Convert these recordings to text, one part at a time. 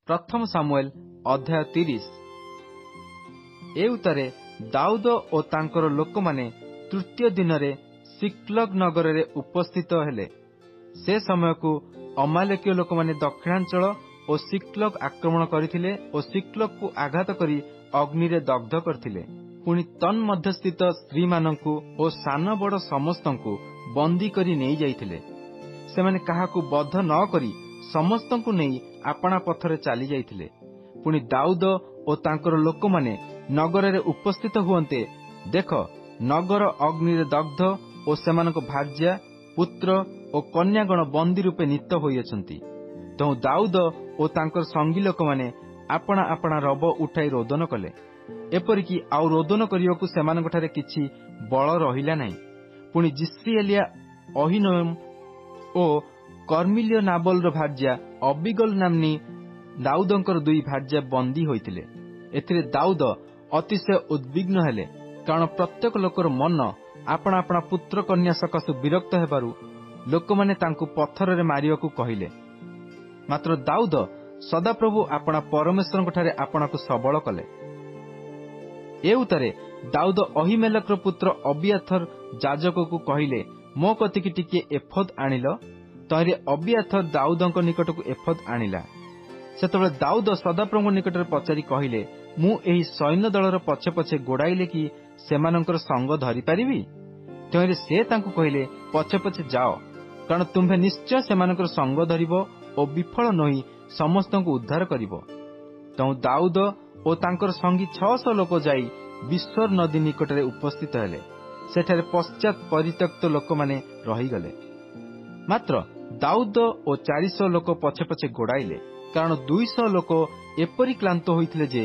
ପ୍ରଥମ ସାମୁଏଲ ଅଧ୍ୟାୟ 30। ଏ ଉତ୍ତାରେ ଦାଉଦ ଓ ତାଙ୍କର ଲୋକମାନେ ତୃତୀୟ ଦିନରେ ସିକ୍ଲଗ ନଗରରେ ଉପସ୍ଥିତ ହେଲେ। ସେ ସମୟକୁ ଅମାଲେକୀୟ ଲୋକମାନେ ଦକ୍ଷିଣାଞ୍ଚଳ ଓ ସିକ୍ଲଗ ଆକ୍ରମଣ କରିଥିଲେ ଓ ସିକ୍ଲଗକୁ ଆଘାତ କରି ଅଗ୍ନିରେ ଦଗ୍ଧ କରିଥିଲେ। ପୁଣି ତନ୍ମଧ୍ୟସ୍ଥିତ ସ୍ତ୍ରୀମାନଙ୍କୁ ଓ ସାନ ବଡ଼ ସମସ୍ତଙ୍କୁ ବନ୍ଦୀ କରି ନେଇଯାଇଥିଲେ। ସେମାନେ କାହାକୁ ବଧ ନ କରି ସମସ୍ତଙ୍କୁ ନେଇ ଆପଣା ପଥରେ ଚାଲି ଯାଇଥିଲେ। ପୁଣି ଦାଉଦ ଓ ତାଙ୍କର ଲୋକମାନେ ନଗରରେ ଉପସ୍ଥିତ ହୁଅନ୍ତେ, ଦେଖ, ନଗର ଅଗ୍ନିରେ ଦଗ୍ଧ ଓ ସେମାନଙ୍କ ଭାର୍ଯ୍ୟା, ପୁତ୍ର ଓ କନ୍ୟାଗଣ ବନ୍ଦୀ ରୂପେ ନୀତ ହୋଇଅଛନ୍ତି। ତେଣୁ ଦାଉଦ ଓ ତାଙ୍କର ସଙ୍ଗୀ ଲୋକମାନେ ଆପଣା ଆପଣା ରବ ଉଠାଇ ରୋଦନ କଲେ। ଏପରିକି ଆଉ ରୋଦନ କରିବାକୁ ସେମାନଙ୍କଠାରେ କିଛି ବଳ ରହିଲା ନାହିଁ। ପୁଣି ଜିସ୍ରିଏଲିଆ, ଅହିନୋମ ଓ କର୍ମିଲିୟ ନାବଲର ଭାର୍ଯ୍ୟା ଅବିଗଲ ନାମ୍ନୀ ଦାଉଦଙ୍କର ଦୁଇ ଭାର୍ଯ୍ୟା ବନ୍ଦୀ ହୋଇଥିଲେ। ଏଥିରେ ଦାଉଦ ଅତିଶୟ ଉଦ୍ବିଗ୍ନ ହେଲେ, କାରଣ ପ୍ରତ୍ୟେକ ଲୋକର ମନ ଆପଣା ଆପଣା ପୁତ୍ର କନ୍ୟା ସକାଶୁ ବିରକ୍ତ ହେବାରୁ ଲୋକମାନେ ତାଙ୍କୁ ପଥରରେ ମାରିବାକୁ କହିଲେ। ମାତ୍ର ଦାଉଦ ସଦାପ୍ରଭୁ ଆପଣା ପରମେଶ୍ୱରଙ୍କଠାରେ ଆପଣାକୁ ସବଳ କଲେ। ଏ ଉତ୍ତାରେ ଦାଉଦ ଅହିମେଲେକର ପୁତ୍ର ଅବିଆଥର ଯାଜକକୁ କହିଲେ, ମୋ କତିକି ଟିକିଏ ଏଫଦ ଆଣିଲ। ତହିଁରେ ଅବିଆଥର ଦାଉଦଙ୍କ ନିକଟକୁ ଏଫଦ ଆଣିଲା। ସେତେବେଳେ ଦାଉଦ ସଦାପ୍ରଭୁଙ୍କ ନିକଟରେ ପଚାରି କହିଲେ, ମୁଁ ଏହି ସୈନ୍ୟ ଦଳର ପଛେ ପଛେ ଗୋଡ଼ାଇଲେ କି ସେମାନଙ୍କର ସଙ୍ଗ ଧରିପାରିବି? ତହିଁରେ ସେ ତାଙ୍କୁ କହିଲେ, ପଛେ ପଛେ ଯାଅ, କାରଣ ତୁମ୍ଭେ ନିଶ୍ଚୟ ସେମାନଙ୍କର ସଙ୍ଗ ଧରିବ ଓ ବିଫଳ ନୋହି ସମସ୍ତଙ୍କୁ ଉଦ୍ଧାର କରିବ। ତେଣୁ ଦାଉଦ ଓ ତାଙ୍କର ସଙ୍ଗୀ 600 ଲୋକ ଯାଇ ବିଶ୍ୱର ନଦୀ ନିକଟରେ ଉପସ୍ଥିତ ହେଲେ। ସେଠାରେ ପଶ୍ଚାତ୍ ପରିତ୍ୟକ୍ତ ଲୋକମାନେ ରହିଗଲେ। ମାତ୍ର ଦାଉଦ ଓ 400 ଲୋକ ପଛେ ପଛେ ଗୋଡ଼ାଇଲେ, କାରଣ 200 ଲୋକ ଏପରି କ୍ଳାନ୍ତ ହୋଇଥିଲେ ଯେ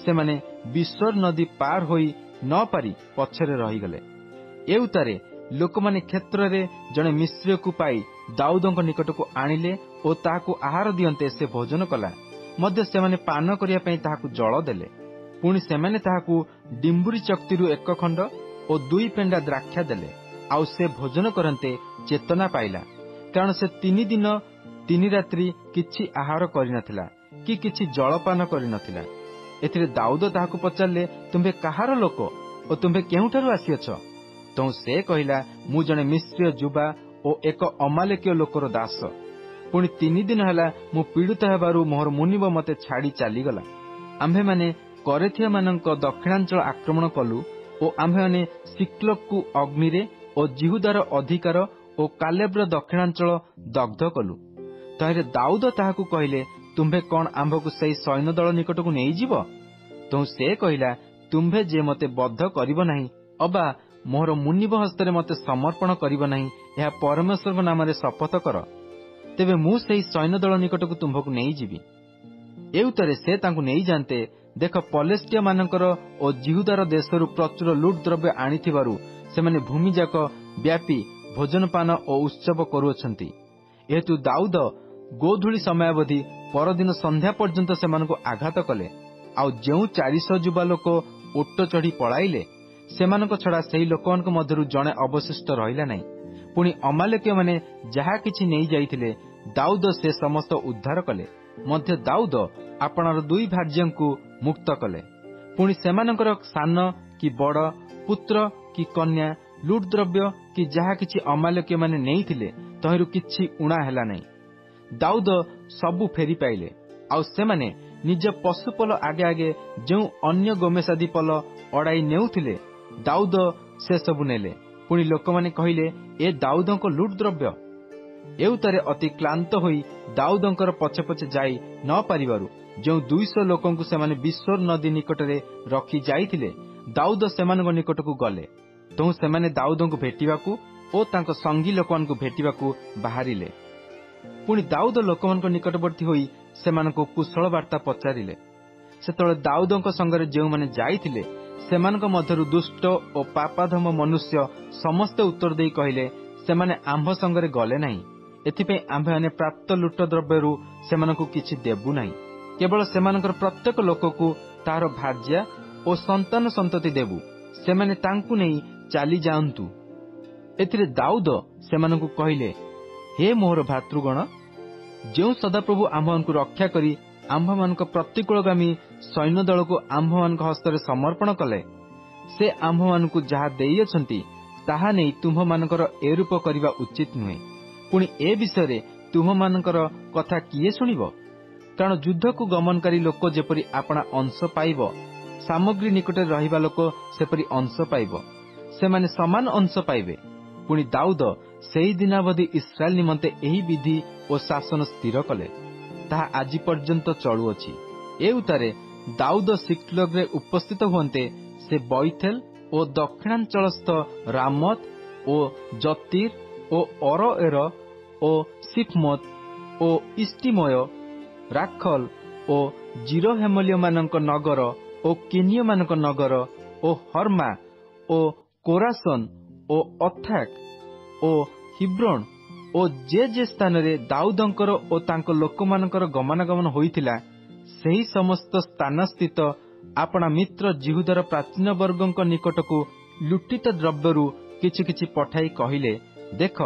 ସେମାନେ ବିଶ୍ୱର ନଦୀ ପାର ହୋଇ ନ ପାରି ପଛରେ ରହିଗଲେ। ଏ ଉତ୍ତାରେ ଲୋକମାନେ କ୍ଷେତ୍ରରେ ଜଣେ ମିଶ୍ରକୁ ପାଇ ଦାଉଦଙ୍କ ନିକଟକୁ ଆଣିଲେ ଓ ତାହାକୁ ଆହାର ଦିଅନ୍ତେ ସେ ଭୋଜନ କଲା। ମଧ୍ୟ ସେମାନେ ପାନ କରିବା ପାଇଁ ତାହାକୁ ଜଳ ଦେଲେ। ପୁଣି ସେମାନେ ତାହାକୁ ଡିମ୍ବୁରି ଚକ୍ତିରୁ 1 ଖଣ୍ଡ ଓ 2 ପେଣ୍ଡା ଦ୍ରାକ୍ଷା ଦେଲେ। ଆଉ ସେ ଭୋଜନ କରନ୍ତେ ଚେତନା ପାଇଲା, କାରଣ ସେ 3 ଦିନ 3 ରାତ୍ରି କିଛି ଆହାର କରିନଥିଲା କି କିଛି ଜଳପାନ କରିନଥିଲା। ଏଥିରେ ଦାଉଦ ତାହାକୁ ପଚାରିଲେ, ତୁମ୍ଭେ କାହାର ଲୋକ ଓ ତୁମ୍ଭେ କେଉଁଠାରୁ ଆସିଅଛ? ତେଣୁ ସେ କହିଲା, ମୁଁ ଜଣେ ମିଶ୍ରୀୟ ଯୁବା ଓ ଏକ ଅମାଲେକୀୟ ଲୋକର ଦାସ। ପୁଣି 3 ଦିନ ହେଲା ମୁଁ ପୀଡ଼ିତ ହେବାରୁ ମୋହର ମୁନିବ ମୋତେ ଛାଡ଼ି ଚାଲିଗଲା। ଆମ୍ଭେମାନେ କରେଥିୟମାନଙ୍କ ଦକ୍ଷିଣାଞ୍ଚଳ ଆକ୍ରମଣ କଲୁ ଓ ଆମ୍ଭେମାନେ ସିକ୍ଲଗକୁ ଅଗ୍ନିରେ ଓ ଜିହୁଦାର ଅଧିକାର ଓ କାଲେବର ଦକ୍ଷିଣାଞ୍ଚଳ ଦଗ୍ଧ କଲୁ। ତହିଁରେ ଦାଉଦ ତାହାକୁ କହିଲେ, ତୁମ୍ଭେ କଣ ଆମ୍ଭକୁ ସେହି ସୈନ୍ୟ ଦଳ ନିକଟକୁ ନେଇଯିବ? ତେଣୁ ସେ କହିଲା, ତୁମ୍ଭେ ଯେ ମୋତେ ବଦ୍ଧ କରିବ ନାହିଁ ଅବା ମୋହର ମୁନିବ ହସ୍ତରେ ମୋତେ ସମର୍ପଣ କରିବ ନାହିଁ, ଏହା ପରମେଶ୍ୱରଙ୍କ ନାମରେ ଶପଥ କର, ତେବେ ମୁଁ ସେହି ସୈନ୍ୟ ଦଳ ନିକଟକୁ ତୁମ୍ଭକୁ ନେଇଯିବି। ଏ ଉତ୍ତାରେ ସେ ତାଙ୍କୁ ନେଇଯାନ୍ତେ, ଦେଖ, ପଲେଷ୍ଟିଆମାନଙ୍କର ଓ ଜିହୁଦାର ଦେଶରୁ ପ୍ରଚୁର ଲୁଟ୍ ଦ୍ରବ୍ୟ ଆଣିଥିବାରୁ ସେମାନେ ଭୂମିଯାକ ବ୍ୟାପୀ ଭୋଜନପାନ ଓ ଉତ୍ସବ କରୁଅଛନ୍ତି। ଏହେତୁ ଦାଉଦ ଗୋଧୂଳି ସମୟାବଧି ପରଦିନ ସନ୍ଧ୍ୟା ପର୍ଯ୍ୟନ୍ତ ସେମାନଙ୍କୁ ଆଘାତ କଲେ। ଆଉ ଯେଉଁ 400 ଯୁବା ଲୋକ ଓଟ ଚଢ଼ି ପଳାଇଲେ, ସେମାନଙ୍କ ଛଡ଼ା ସେହି ଲୋକମାନଙ୍କ ମଧ୍ୟରୁ ଜଣେ ଅବଶିଷ୍ଟ ରହିଲା ନାହିଁ। ପୁଣି ଅମାଲେକୀୟମାନେ ଯାହା କିଛି ନେଇଯାଇଥିଲେ ଦାଉଦ ସେ ସମସ୍ତ ଉଦ୍ଧାର କଲେ। ମଧ୍ୟ ଦାଉଦ ଆପଣାର 2 ଭାର୍ଯ୍ୟାଙ୍କୁ ମୁକ୍ତ କଲେ। ପୁଣି ସେମାନଙ୍କର ସାନ କି ବଡ଼, ପୁତ୍ର କି କନ୍ୟା, ଲୁଟ୍ ଦ୍ରବ୍ୟ କି ଯାହା କିଛି ଅମାଲେକୀୟମାନେ ନେଇଥିଲେ ତହିଁରୁ କିଛି ଉଣା ହେଲା ନାହିଁ। ଦାଉଦ ସବୁ ଫେରି ପାଇଲେ। ଆଉ ସେମାନେ ନିଜ ପଶୁପଲ ଆଗେ ଆଗେ ଯେଉଁ ଅନ୍ୟ ଗୋମେସାଦୀ ପଲ ଅଡ଼ାଇ ନେଉଥିଲେ, ଦାଉଦ ସେସବୁ ନେଲେ। ପୁଣି ଲୋକମାନେ କହିଲେ, ଏ ଦାଉଦଙ୍କ ଲୁଟ୍ ଦ୍ରବ୍ୟ। ଏ ଉତ୍ତାରେ ଅତି କ୍ଳାନ୍ତ ହୋଇ ଦାଉଦଙ୍କର ପଛେ ପଛେ ଯାଇ ନ ପାରିବାରୁ ଯେଉଁ 200 ଲୋକଙ୍କୁ ସେମାନେ ବିଶ୍ୱର ନଦୀ ନିକଟରେ ରଖି ଯାଇଥିଲେ, ଦାଉଦ ସେମାନଙ୍କ ନିକଟକୁ ଗଲେ। ତେଣୁ ସେମାନେ ଦାଉଦଙ୍କୁ ଭେଟିବାକୁ ଓ ତାଙ୍କ ସଙ୍ଗୀ ଲୋକମାନଙ୍କୁ ଭେଟିବାକୁ ବାହାରିଲେ। ପୁଣି ଦାଉଦ ଲୋକମାନଙ୍କ ନିକଟବର୍ତ୍ତୀ ହୋଇ ସେମାନଙ୍କୁ କୁଶଳ ବାର୍ତ୍ତା ପଚାରିଲେ। ସେତେବେଳେ ଦାଉଦଙ୍କ ସଙ୍ଗରେ ଯେଉଁମାନେ ଯାଇଥିଲେ ସେମାନଙ୍କ ମଧ୍ୟରୁ ଦୁଷ୍ଟ ଓ ପାପାଧମ ମନୁଷ୍ୟ ସମସ୍ତେ ଉତ୍ତର ଦେଇ କହିଲେ, ସେମାନେ ଆମ୍ଭ ସଙ୍ଗରେ ଗଲେ ନାହିଁ। ଏଥିପାଇଁ ଆମ୍ଭେମାନେ ପ୍ରାପ୍ତ ଲୁଟ ଦ୍ରବ୍ୟରୁ ସେମାନଙ୍କୁ କିଛି ଦେବୁ ନାହିଁ। କେବଳ ସେମାନଙ୍କର ପ୍ରତ୍ୟେକ ଲୋକକୁ ତାହାର ଭାର୍ଯ୍ୟା ଓ ସନ୍ତାନ ସନ୍ତତି ଦେବୁ। ସେମାନେ ତାଙ୍କୁ ନେଇ ଚାଲି ଯାଆନ୍ତୁ। ଏଥିରେ ଦାଉଦ ସେମାନଙ୍କୁ କହିଲେ, ହେ ମୋହର ଭାତୃଗଣ, ଯେଉଁ ସଦାପ୍ରଭୁ ଆମ୍ଭମାନଙ୍କୁ ରକ୍ଷା କରି ଆମ୍ଭମାନଙ୍କ ପ୍ରତିକୂଳଗାମୀ ସୈନ୍ୟ ଦଳକୁ ଆମ୍ଭମାନଙ୍କ ହସ୍ତରେ ସମର୍ପଣ କଲେ। ସେ ଆମ୍ଭମାନଙ୍କୁ ଯାହା ଦେଇଅଛନ୍ତି ତାହା ନେଇ ତୁମ୍ଭମାନଙ୍କର ଏରୂପ କରିବା ଉଚିତ ନୁହେଁ। ପୁଣି ଏ ବିଷୟରେ ତୁମ୍ଭମାନଙ୍କର କଥା କିଏ ଶୁଣିବ? କାରଣ ଯୁଦ୍ଧକୁ ଗମନକାରୀ ଲୋକ ଯେପରି ଆପଣା ଅଂଶ ପାଇବ, ସାମଗ୍ରୀ ନିକଟରେ ରହିବା ଲୋକ ସେପରି ଅଂଶ ପାଇବ। ସେମାନେ ସମାନ ଅଂଶ ପାଇବେ। ପୁଣି ଦାଉଦ ସେହି ଦିନାବଧି ଇସ୍ରାଏଲ ନିମନ୍ତେ ଏହି ବିଧି ଓ ଶାସନ ସ୍ଥିର କଲେ। ତାହା ଆଜି ପର୍ଯ୍ୟନ୍ତ ଚଳୁଅଛି। ଏ ଉତ୍ତାରେ ଦାଉଦ ସିକ୍ଲଗରେ ଉପସ୍ଥିତ ହୁଅନ୍ତେ ସେ ବୈଥେଲ ଓ ଦକ୍ଷିଣାଞ୍ଚଳସ୍ଥ ରାମତ ଓ ଜତୀର ଓ ଅରୋଏର ଓ ସିଫମୋତ ଓ ଇଷ୍ଟିମୋୟ, ରାଖଲ ଓ ଜିରୋହେମଲିୟମାନଙ୍କ ନଗର ଓ କେନିୟମାନଙ୍କ ନଗର ଓ ହର୍ମା ଓ କୋରାସନ ଓ ଅଥାକ ଓ ହିବ୍ରୋନ ଓ ଯେ ସ୍ଥାନରେ ଦାଉଦଙ୍କର ଓ ତାଙ୍କ ଲୋକମାନଙ୍କର ଗମନାଗମନ ହୋଇଥିଲା, ସେହି ସମସ୍ତ ସ୍ଥାନସ୍ଥିତ ଆପଣା ମିତ୍ର ଜିହୁଦାର ପ୍ରାଚୀନ ବର୍ଗଙ୍କ ନିକଟକୁ ଲୁଟିତ ଦ୍ରବ୍ୟରୁ କିଛି କିଛି ପଠାଇ କହିଲେ, ଦେଖ,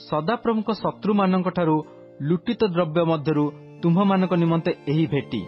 ସଦାପ୍ରଭୁଙ୍କ ଶତ୍ରୁମାନଙ୍କଠାରୁ ଲୁଟିତ ଦ୍ରବ୍ୟ ମଧ୍ୟରୁ ତୁମ୍ଭମାନଙ୍କ ନିମନ୍ତେ ଏହି ଭେଟି।